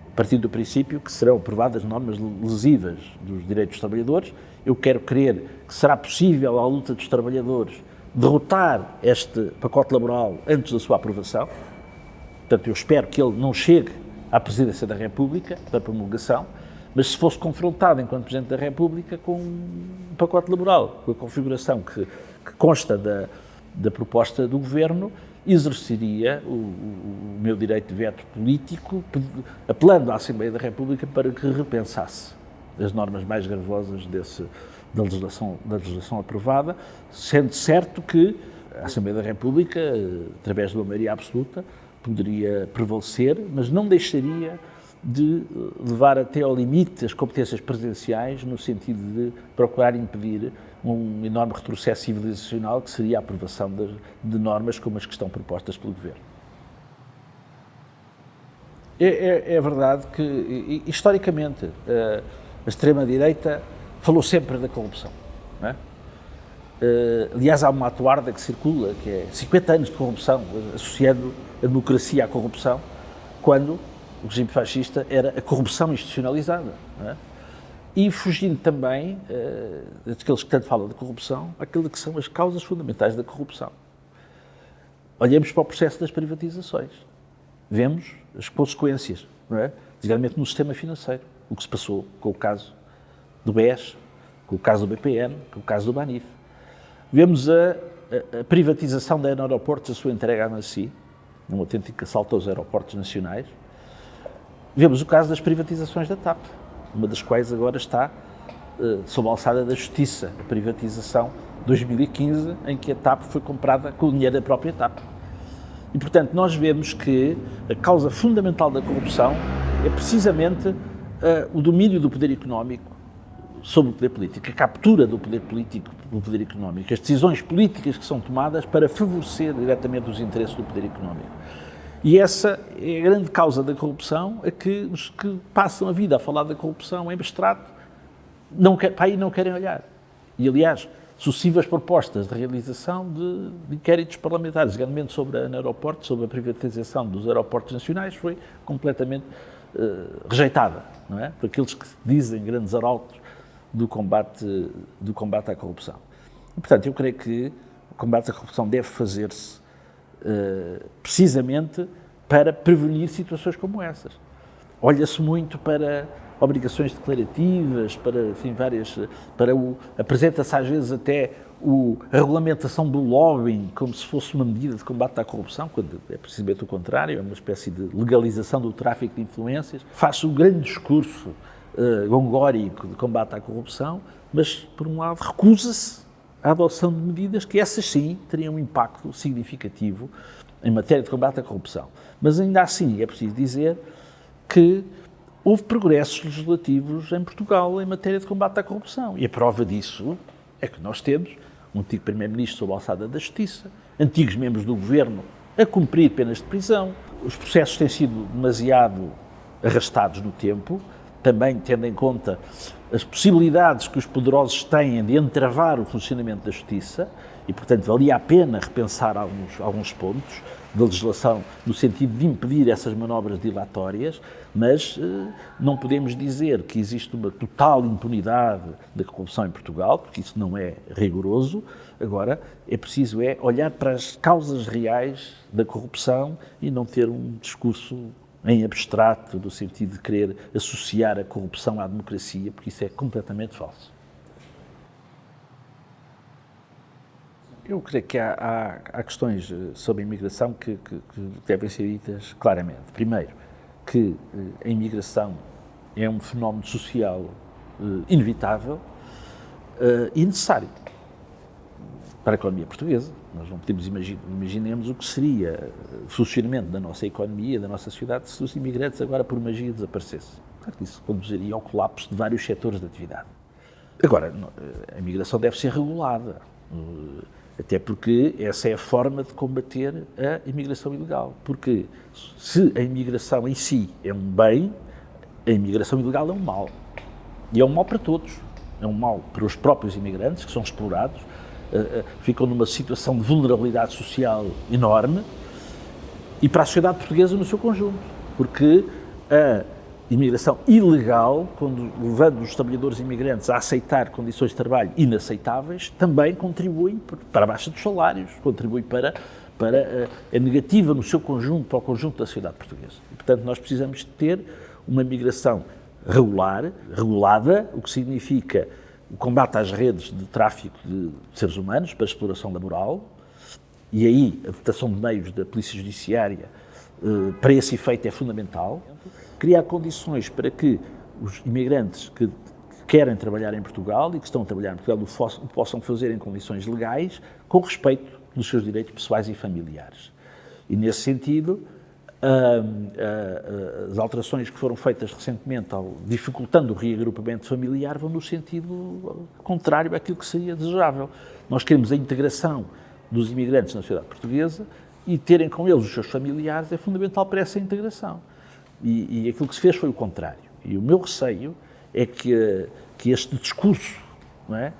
a partir do princípio que serão aprovadas normas lesivas dos direitos dos trabalhadores. Eu quero crer que será possível à luta dos trabalhadores derrotar este pacote laboral antes da sua aprovação. Portanto, eu espero que ele não chegue à Presidência da República para promulgação, mas se fosse confrontado enquanto Presidente da República com um pacote laboral, com a configuração que consta da proposta do Governo, exerceria o meu direito de veto político, apelando à Assembleia da República para que repensasse as normas mais gravosas da legislação aprovada, sendo certo que a Assembleia da República, através de uma maioria absoluta, poderia prevalecer, mas não deixaria de levar até ao limite as competências presidenciais, no sentido de procurar impedir um enorme retrocesso civilizacional, que seria a aprovação de normas como as que estão propostas pelo Governo. É verdade que, historicamente, a extrema-direita falou sempre da corrupção, não é? Aliás, há uma atuarda que circula, que é 50 anos de corrupção, associando a democracia à corrupção, quando o regime fascista era a corrupção institucionalizada, não é? E fugindo também daqueles que tanto falam da corrupção, aquilo que são as causas fundamentais da corrupção. Olhemos para o processo das privatizações. Vemos as consequências, não é? Desigualmente no sistema financeiro. O que se passou com o caso do BES, com o caso do BPN, com o caso do Banif. Vemos a privatização da Aeroportos, a sua entrega à ANSSI, num autêntico assalto aos aeroportos nacionais. Vemos o caso das privatizações da TAP, uma das quais agora está sob a alçada da Justiça, a privatização de 2015, em que a TAP foi comprada com o dinheiro da própria TAP. E, portanto, nós vemos que a causa fundamental da corrupção é precisamente o domínio do poder económico sobre o poder político, a captura do poder político pelo poder económico, as decisões políticas que são tomadas para favorecer diretamente os interesses do poder económico. E essa é a grande causa da corrupção, é que os que passam a vida a falar da corrupção em abstrato para aí não querem olhar. E, aliás, sucessivas propostas de realização de inquéritos parlamentares, realmente sobre a Aeroportos, sobre a privatização dos aeroportos nacionais, foi completamente rejeitada, não é? Por aqueles que dizem grandes arautos do combate à corrupção. E, portanto, eu creio que o combate à corrupção deve fazer-se precisamente para prevenir situações como essas. Olha-se muito para obrigações declarativas, apresenta-se às vezes até a regulamentação do lobbying como se fosse uma medida de combate à corrupção, quando é precisamente o contrário, é uma espécie de legalização do tráfico de influências. Faz-se um grande discurso gongórico de combate à corrupção, mas, por um lado, recusa-se a adoção de medidas que, essas sim, teriam um impacto significativo em matéria de combate à corrupção. Mas, ainda assim, é preciso dizer que houve progressos legislativos em Portugal em matéria de combate à corrupção. E a prova disso é que nós temos um antigo Primeiro-Ministro sob a alçada da Justiça, antigos membros do Governo a cumprir penas de prisão. Os processos têm sido demasiado arrastados no tempo, também tendo em conta as possibilidades que os poderosos têm de entravar o funcionamento da Justiça, e, portanto, valia a pena repensar alguns pontos da legislação no sentido de impedir essas manobras dilatórias, mas não podemos dizer que existe uma total impunidade da corrupção em Portugal, porque isso não é rigoroso. Agora, é preciso olhar para as causas reais da corrupção e não ter um discurso em abstrato, no sentido de querer associar a corrupção à democracia, porque isso é completamente falso. Eu creio que há questões sobre a imigração que devem ser ditas claramente. Primeiro, que a imigração é um fenómeno social inevitável e necessário para a economia portuguesa. Nós não podemos imaginemos o que seria o funcionamento da nossa economia, da nossa sociedade, se os imigrantes agora por magia desaparecessem. Claro que isso conduziria ao colapso de vários setores de atividade. Agora, a imigração deve ser regulada, até porque essa é a forma de combater a imigração ilegal. Porque se a imigração em si é um bem, a imigração ilegal é um mal. E é um mal para todos. É um mal para os próprios imigrantes, que são explorados, ficam numa situação de vulnerabilidade social enorme, e para a sociedade portuguesa no seu conjunto, porque a imigração ilegal, levando os trabalhadores imigrantes a aceitar condições de trabalho inaceitáveis, também contribui para a baixa dos salários, contribui para a negativa no seu conjunto, para o conjunto da sociedade portuguesa. E, portanto, nós precisamos de ter uma imigração regulada, o que significa o combate às redes de tráfico de seres humanos para exploração laboral, e aí a dotação de meios da Polícia Judiciária para esse efeito é fundamental. Criar condições para que os imigrantes que querem trabalhar em Portugal e que estão a trabalhar em Portugal o possam fazer em condições legais, com respeito dos seus direitos pessoais e familiares. E nesse sentido, as alterações que foram feitas recentemente, dificultando o reagrupamento familiar, vão no sentido contrário àquilo que seria desejável. Nós queremos a integração dos imigrantes na sociedade portuguesa e terem com eles os seus familiares é fundamental para essa integração. E aquilo que se fez foi o contrário. E o meu receio é que este discurso, não é,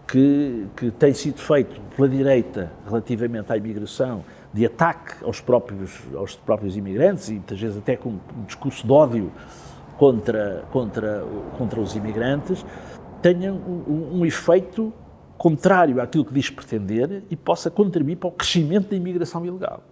que tem sido feito pela direita relativamente à imigração, de ataque aos próprios imigrantes, e muitas vezes até com um discurso de ódio contra os imigrantes, tenha um efeito contrário àquilo que diz pretender e possa contribuir para o crescimento da imigração ilegal.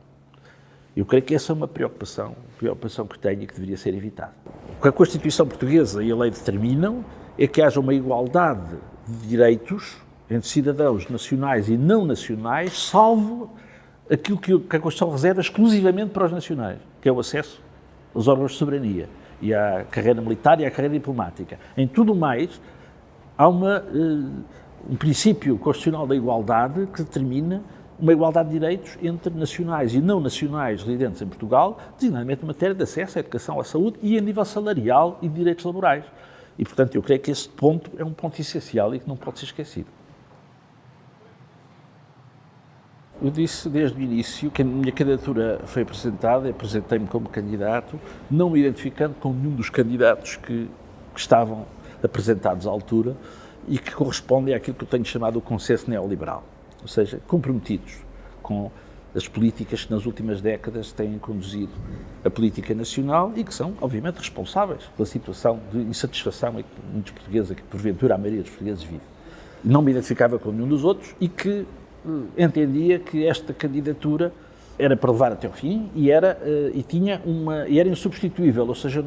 Eu creio que essa é uma preocupação que tenho e que deveria ser evitada. O que a Constituição Portuguesa e a lei determinam é que haja uma igualdade de direitos entre cidadãos nacionais e não nacionais, salvo aquilo que a Constituição reserva exclusivamente para os nacionais, que é o acesso aos órgãos de soberania e à carreira militar e à carreira diplomática. Em tudo mais, há um princípio constitucional da igualdade que determina uma igualdade de direitos entre nacionais e não nacionais residentes em Portugal, designadamente em matéria de acesso à educação, à saúde e a nível salarial e de direitos laborais. E, portanto, eu creio que esse ponto é um ponto essencial e que não pode ser esquecido. Eu disse desde o início que a minha candidatura foi apresentada, apresentei-me como candidato, não me identificando com nenhum dos candidatos que estavam apresentados à altura e que correspondem àquilo que eu tenho chamado o consenso neoliberal, ou seja, comprometidos com as políticas que nas últimas décadas têm conduzido a política nacional e que são, obviamente, responsáveis pela situação de insatisfação em que muitos portugueses, que porventura a maioria dos portugueses vive. Não me identificava com nenhum dos outros e que entendia que esta candidatura era para levar até ao fim e era insubstituível, ou seja,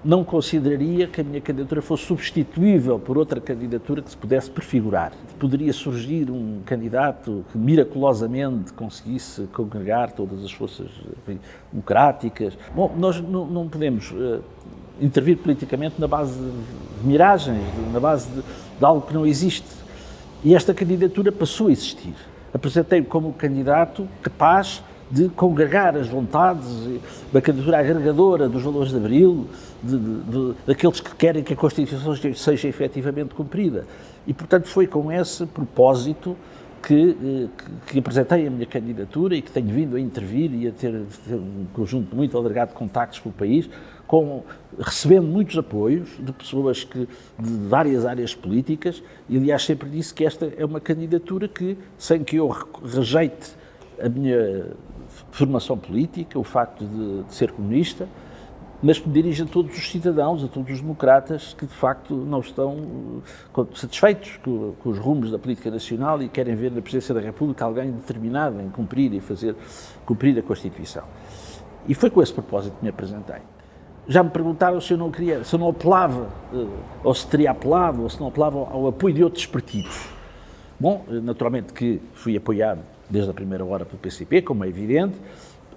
não consideraria que a minha candidatura fosse substituível por outra candidatura que se pudesse prefigurar. Poderia surgir um candidato que miraculosamente conseguisse congregar todas as forças democráticas. Bom, nós não podemos intervir politicamente na base de miragens, na base de algo que não existe. E esta candidatura passou a existir. Apresentei-me como candidato capaz de congregar as vontades, uma candidatura agregadora dos valores de Abril, daqueles que querem que a Constituição seja efetivamente cumprida. E, portanto, foi com esse propósito que apresentei a minha candidatura e que tenho vindo a intervir e a ter um conjunto muito alargado de contactos com o país, recebendo muitos apoios de pessoas de várias áreas políticas, e aliás sempre disse que esta é uma candidatura que, sem que eu rejeite a minha formação política, o facto de ser comunista, mas que me dirige a todos os cidadãos, a todos os democratas que de facto não estão satisfeitos com os rumos da política nacional e querem ver na Presidência da República alguém determinado em cumprir e fazer cumprir a Constituição. E foi com esse propósito que me apresentei. Já me perguntaram se eu não queria, se eu não apelava, ou se teria apelado, ou se não apelava ao apoio de outros partidos. Bom, naturalmente que fui apoiado desde a primeira hora pelo PCP, como é evidente,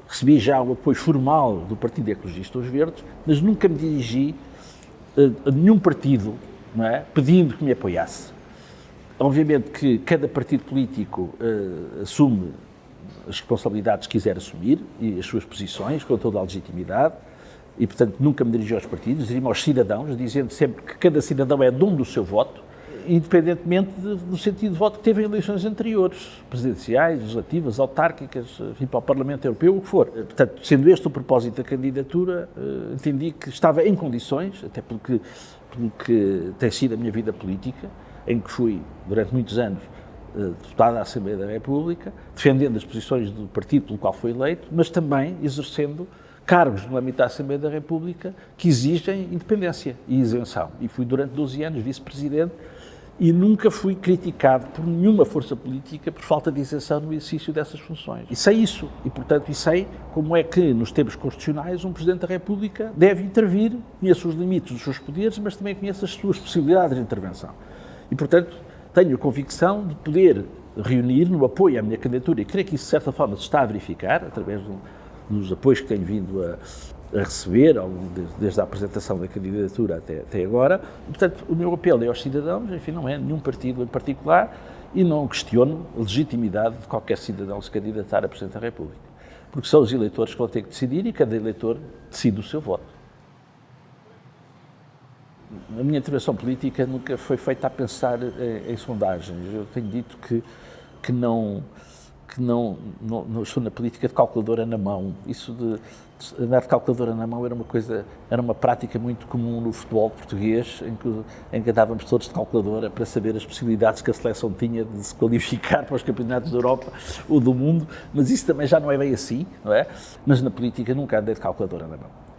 recebi já o apoio formal do Partido Ecologista dos Verdes, mas nunca me dirigi a nenhum partido, não é, pedindo que me apoiasse. Obviamente que cada partido político assume as responsabilidades que quiser assumir e as suas posições com toda a legitimidade e, portanto, nunca me dirigi aos partidos, dirigi-me aos cidadãos, dizendo sempre que cada cidadão é dono do seu voto, independentemente do sentido de voto que teve em eleições anteriores, presidenciais, legislativas, autárquicas, enfim, para o Parlamento Europeu, o que for. Portanto, sendo este o propósito da candidatura, entendi que estava em condições, até porque tem sido a minha vida política, em que fui, durante muitos anos, deputado à Assembleia da República, defendendo as posições do partido pelo qual foi eleito, mas também exercendo cargos no âmbito da Assembleia da República que exigem independência e isenção. E fui durante 12 anos vice-presidente e nunca fui criticado por nenhuma força política por falta de isenção no exercício dessas funções. E sei isso, e portanto sei como é que nos termos constitucionais um Presidente da República deve intervir, conhece os limites dos seus poderes, mas também conhece as suas possibilidades de intervenção. E portanto tenho a convicção de poder reunir no apoio à minha candidatura, e creio que isso de certa forma se está a verificar, através dos apoios que tenho vindo a receber, desde a apresentação da candidatura até agora. E, portanto, o meu apelo é aos cidadãos, enfim, não é nenhum partido em particular, e não questiono a legitimidade de qualquer cidadão se candidatar a Presidente da República. Porque são os eleitores que vão ter que decidir e cada eleitor decide o seu voto. A minha intervenção política nunca foi feita a pensar em sondagens. Eu tenho dito que não estou na política de calculadora na mão. Isso de andar de calculadora na mão era uma prática muito comum no futebol português, em que andávamos todos de calculadora para saber as possibilidades que a seleção tinha de se qualificar para os campeonatos da Europa ou do mundo, mas isso também já não é bem assim, não é? Mas na política nunca andei de calculadora na mão.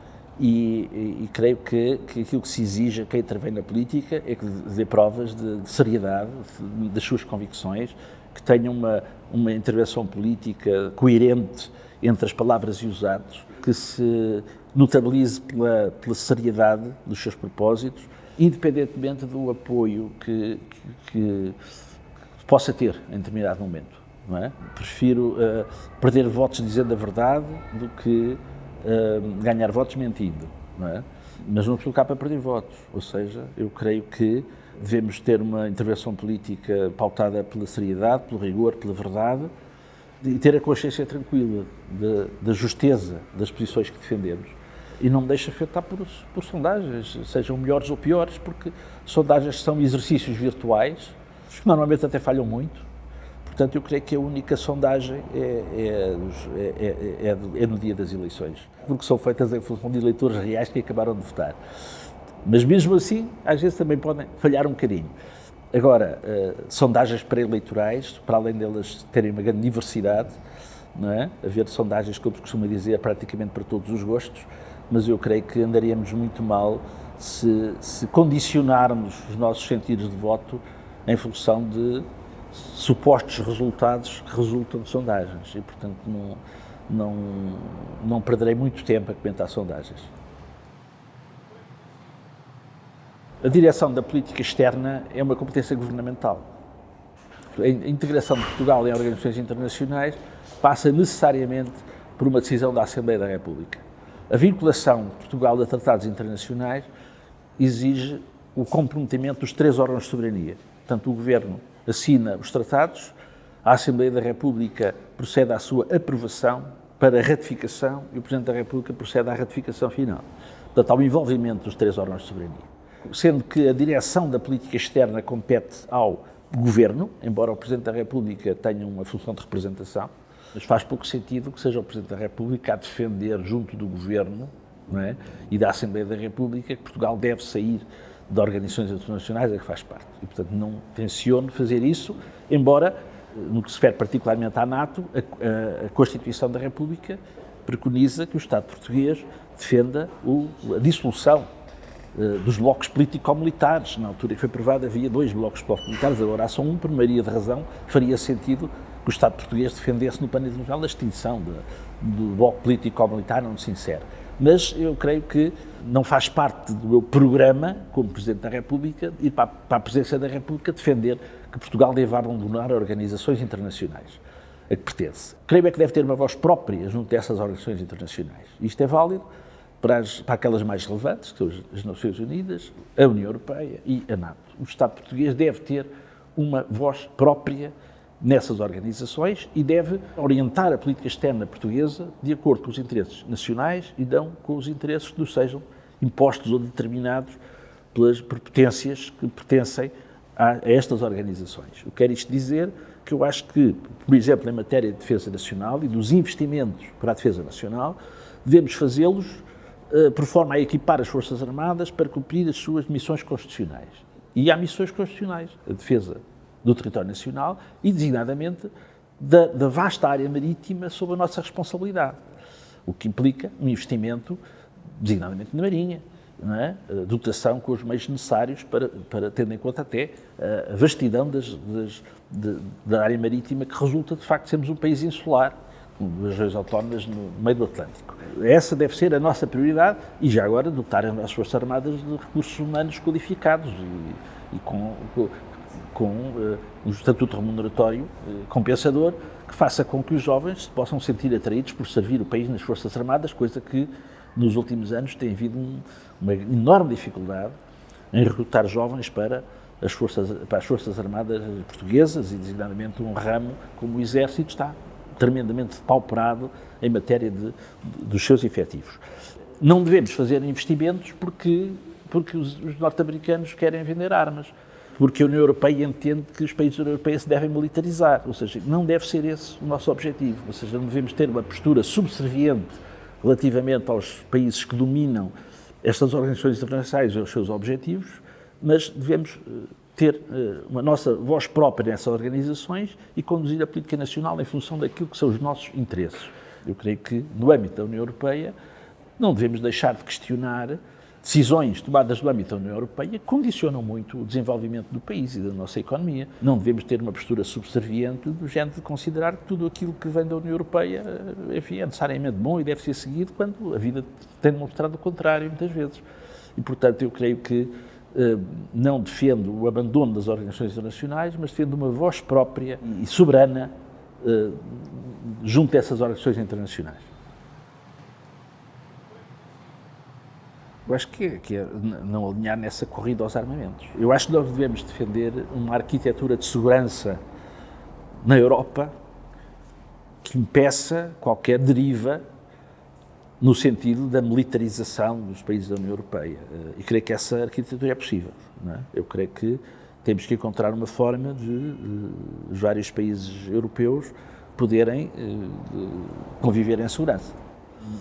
E creio que aquilo que se exige a quem intervém na política é que dê provas de seriedade das suas convicções, que tenha uma intervenção política coerente entre as palavras e os atos, que se notabilize pela seriedade dos seus propósitos, independentemente do apoio que possa ter em determinado momento. Não é? Prefiro perder votos dizendo a verdade do que ganhar votos mentindo. Não é? Mas não estou cá para perder votos, ou seja, eu creio que devemos ter uma intervenção política pautada pela seriedade, pelo rigor, pela verdade e ter a consciência tranquila da justeza das posições que defendemos. E não me deixa afetar por sondagens, sejam melhores ou piores, porque sondagens são exercícios virtuais, que normalmente até falham muito. Portanto, eu creio que a única sondagem é no dia das eleições, porque são feitas em função de eleitores reais que acabaram de votar. Mas mesmo assim, às vezes também podem falhar um bocadinho. Agora, sondagens pré-eleitorais, para além delas terem uma grande diversidade, não é? Haver sondagens, como se costuma dizer, praticamente para todos os gostos, mas eu creio que andaríamos muito mal se condicionarmos os nossos sentidos de voto em função de supostos resultados que resultam de sondagens e, portanto, não perderei muito tempo a comentar sondagens. A direção da política externa é uma competência governamental. A integração de Portugal em organizações internacionais passa necessariamente por uma decisão da Assembleia da República. A vinculação de Portugal a tratados internacionais exige o comprometimento dos 3 órgãos de soberania. Portanto, o Governo assina os tratados, a Assembleia da República procede à sua aprovação para ratificação e o Presidente da República procede à ratificação final. Portanto, há o envolvimento dos 3 órgãos de soberania. Sendo que a direção da política externa compete ao Governo, embora o Presidente da República tenha uma função de representação, mas faz pouco sentido que seja o Presidente da República a defender junto do Governo, não é, e da Assembleia da República que Portugal deve sair de organizações internacionais a que faz parte. E, portanto, não tenciono fazer isso, embora, no que se refere particularmente à NATO, a Constituição da República preconiza que o Estado português defenda a dissolução dos blocos político-militares. Na altura que foi aprovado havia 2 blocos político-militares, agora há só um, por maioria de razão, faria sentido que o Estado português defendesse no plano internacional a extinção do bloco político-militar, onde se insere. Mas eu creio que não faz parte do meu programa, como Presidente da República, ir para a Presidência da República defender que Portugal deve abandonar organizações internacionais a que pertence. Creio é que deve ter uma voz própria junto dessas organizações internacionais. Isto é válido para aquelas mais relevantes, que são as Nações Unidas, a União Europeia e a NATO. O Estado português deve ter uma voz própria nessas organizações e deve orientar a política externa portuguesa de acordo com os interesses nacionais e não com os interesses que nos sejam impostos ou determinados por potências que pertencem a estas organizações. Eu quero isto dizer que eu acho que, por exemplo, em matéria de defesa nacional e dos investimentos para a defesa nacional, devemos fazê-los por forma a equipar as Forças Armadas para cumprir as suas missões constitucionais. E há missões constitucionais, a defesa do território nacional e, designadamente, da vasta área marítima sob a nossa responsabilidade, o que implica um investimento, designadamente na Marinha, não é? Dotação com os meios necessários para tendo em conta até a vastidão da área marítima que resulta, de facto, de sermos um país insular, com duas regiões autónomas no meio do Atlântico. Essa deve ser a nossa prioridade e, já agora, dotar as nossas Forças Armadas de recursos humanos qualificados e com um estatuto remuneratório compensador que faça com que os jovens se possam sentir atraídos por servir o país nas Forças Armadas, coisa que nos últimos anos tem havido uma enorme dificuldade em recrutar jovens para as Forças Armadas portuguesas e, designadamente, um ramo como o Exército está tremendamente depauperado em matéria dos seus efetivos. Não devemos fazer investimentos porque os norte-americanos querem vender armas, porque a União Europeia entende que os países da União Europeia se devem militarizar, ou seja, não deve ser esse o nosso objetivo, ou seja, não devemos ter uma postura subserviente relativamente aos países que dominam estas organizações internacionais e aos seus objetivos, mas devemos ter uma nossa voz própria nessas organizações e conduzir a política nacional em função daquilo que são os nossos interesses. Eu creio que, no âmbito da União Europeia, não devemos deixar de questionar decisões tomadas no âmbito da União Europeia que condicionam muito o desenvolvimento do país e da nossa economia. Não devemos ter uma postura subserviente do género de considerar que tudo aquilo que vem da União Europeia, enfim, é necessariamente bom e deve ser seguido, quando a vida tem demonstrado o contrário, muitas vezes. E, portanto, eu creio que não defendo o abandono das organizações internacionais, mas defendo uma voz própria e soberana junto a essas organizações internacionais. Eu acho que é não alinhar nessa corrida aos armamentos. Eu acho que nós devemos defender uma arquitetura de segurança na Europa que impeça qualquer deriva no sentido da militarização dos países da União Europeia. E creio que essa arquitetura é possível. Não é? Eu creio que temos que encontrar uma forma de os vários países europeus poderem conviver em segurança.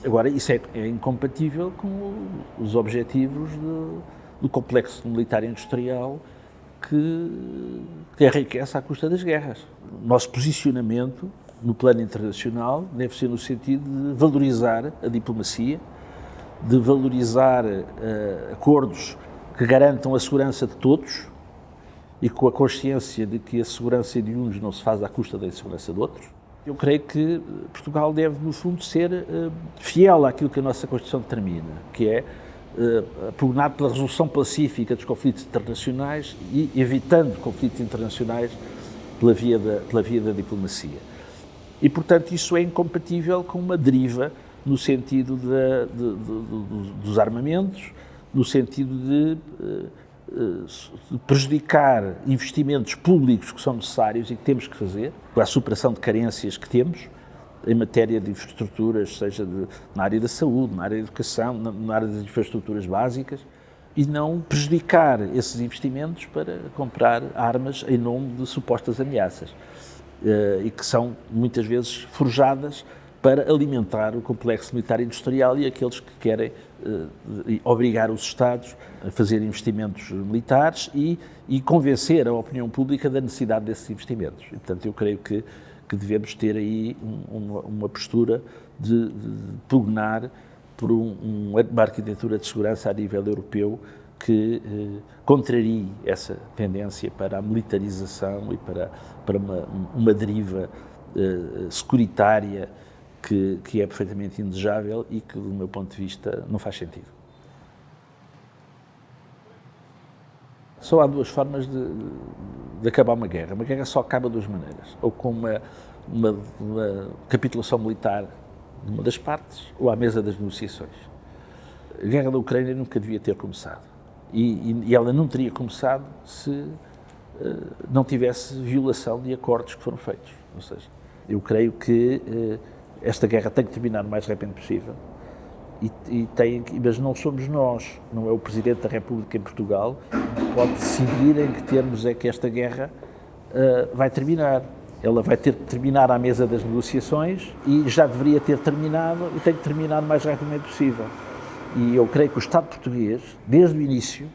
Agora, isso é incompatível com os objetivos do complexo militar industrial que enriquece à custa das guerras. O nosso posicionamento no plano internacional deve ser no sentido de valorizar a diplomacia, de valorizar acordos que garantam a segurança de todos e com a consciência de que a segurança de uns não se faz à custa da insegurança de outros. Eu creio que Portugal deve, no fundo, ser fiel àquilo que a nossa Constituição determina, que é pugnar pela resolução pacífica dos conflitos internacionais e evitando conflitos internacionais pela via da diplomacia. E, portanto, isso é incompatível com uma deriva no sentido dos armamentos, no sentido de prejudicar investimentos públicos que são necessários e que temos que fazer, com a superação de carências que temos em matéria de infraestruturas, seja na área da saúde, na área da educação, na área das infraestruturas básicas, e não prejudicar esses investimentos para comprar armas em nome de supostas ameaças, e que são muitas vezes forjadas para alimentar o complexo militar industrial e aqueles que querem obrigar os Estados a fazer investimentos militares e convencer a opinião pública da necessidade desses investimentos. E, portanto, eu creio que devemos ter aí uma postura de pugnar por uma arquitetura de segurança a nível europeu que contrarie essa tendência para a militarização e para uma deriva securitária que é perfeitamente indesejável e que, do meu ponto de vista, não faz sentido. Só há duas formas de acabar uma guerra. Uma guerra só acaba de duas maneiras. Ou com uma capitulação militar de uma das partes, ou à mesa das negociações. A guerra da Ucrânia nunca devia ter começado. E ela não teria começado se não tivesse violação de acordos que foram feitos. Ou seja, eu creio que esta guerra tem que terminar o mais rápido possível. Mas não somos nós, não é o Presidente da República em Portugal que pode decidir em que termos é que esta guerra vai terminar. Ela vai ter que terminar à mesa das negociações e já deveria ter terminado e tem que terminar o mais rapidamente possível. E eu creio que o Estado português, desde o início,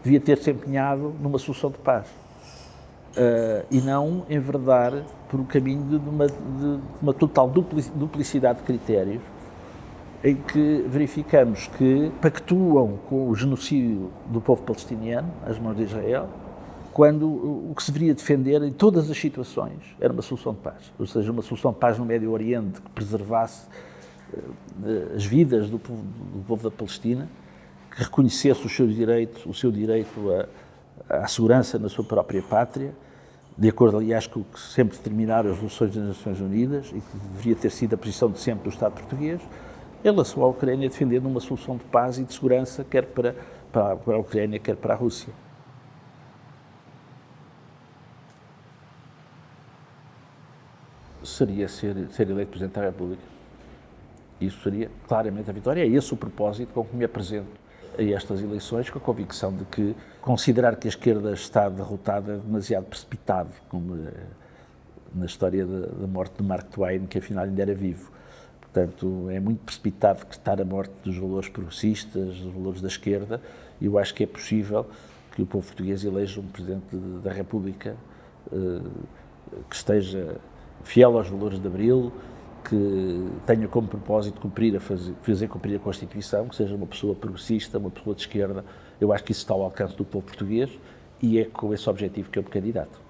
devia ter se empenhado numa solução de paz e não enverdar por um caminho de uma total duplicidade de critérios, em que verificamos que pactuam com o genocídio do povo palestiniano, às mãos de Israel, quando o que se deveria defender em todas as situações era uma solução de paz. Ou seja, uma solução de paz no Médio Oriente que preservasse as vidas do povo da Palestina, que reconhecesse o seu direito à segurança na sua própria pátria, de acordo, aliás, com o que sempre determinaram as resoluções das Nações Unidas e que deveria ter sido a posição de sempre do Estado português, em relação à Ucrânia, defendendo uma solução de paz e de segurança, quer para a Ucrânia, quer para a Rússia. Seria ser eleito Presidente da República. Isso seria claramente a vitória. É esse o propósito com que me apresento a estas eleições, com a convicção de que considerar que a esquerda está derrotada é demasiado precipitado, como na história da morte de Mark Twain, que afinal ainda era vivo. Portanto, é muito precipitado decretar a morte dos valores progressistas, dos valores da esquerda, e eu acho que é possível que o povo português eleja um Presidente da República que esteja fiel aos valores de Abril, que tenha como propósito fazer cumprir a Constituição, que seja uma pessoa progressista, uma pessoa de esquerda. Eu acho que isso está ao alcance do povo português e é com esse objetivo que eu me candidato.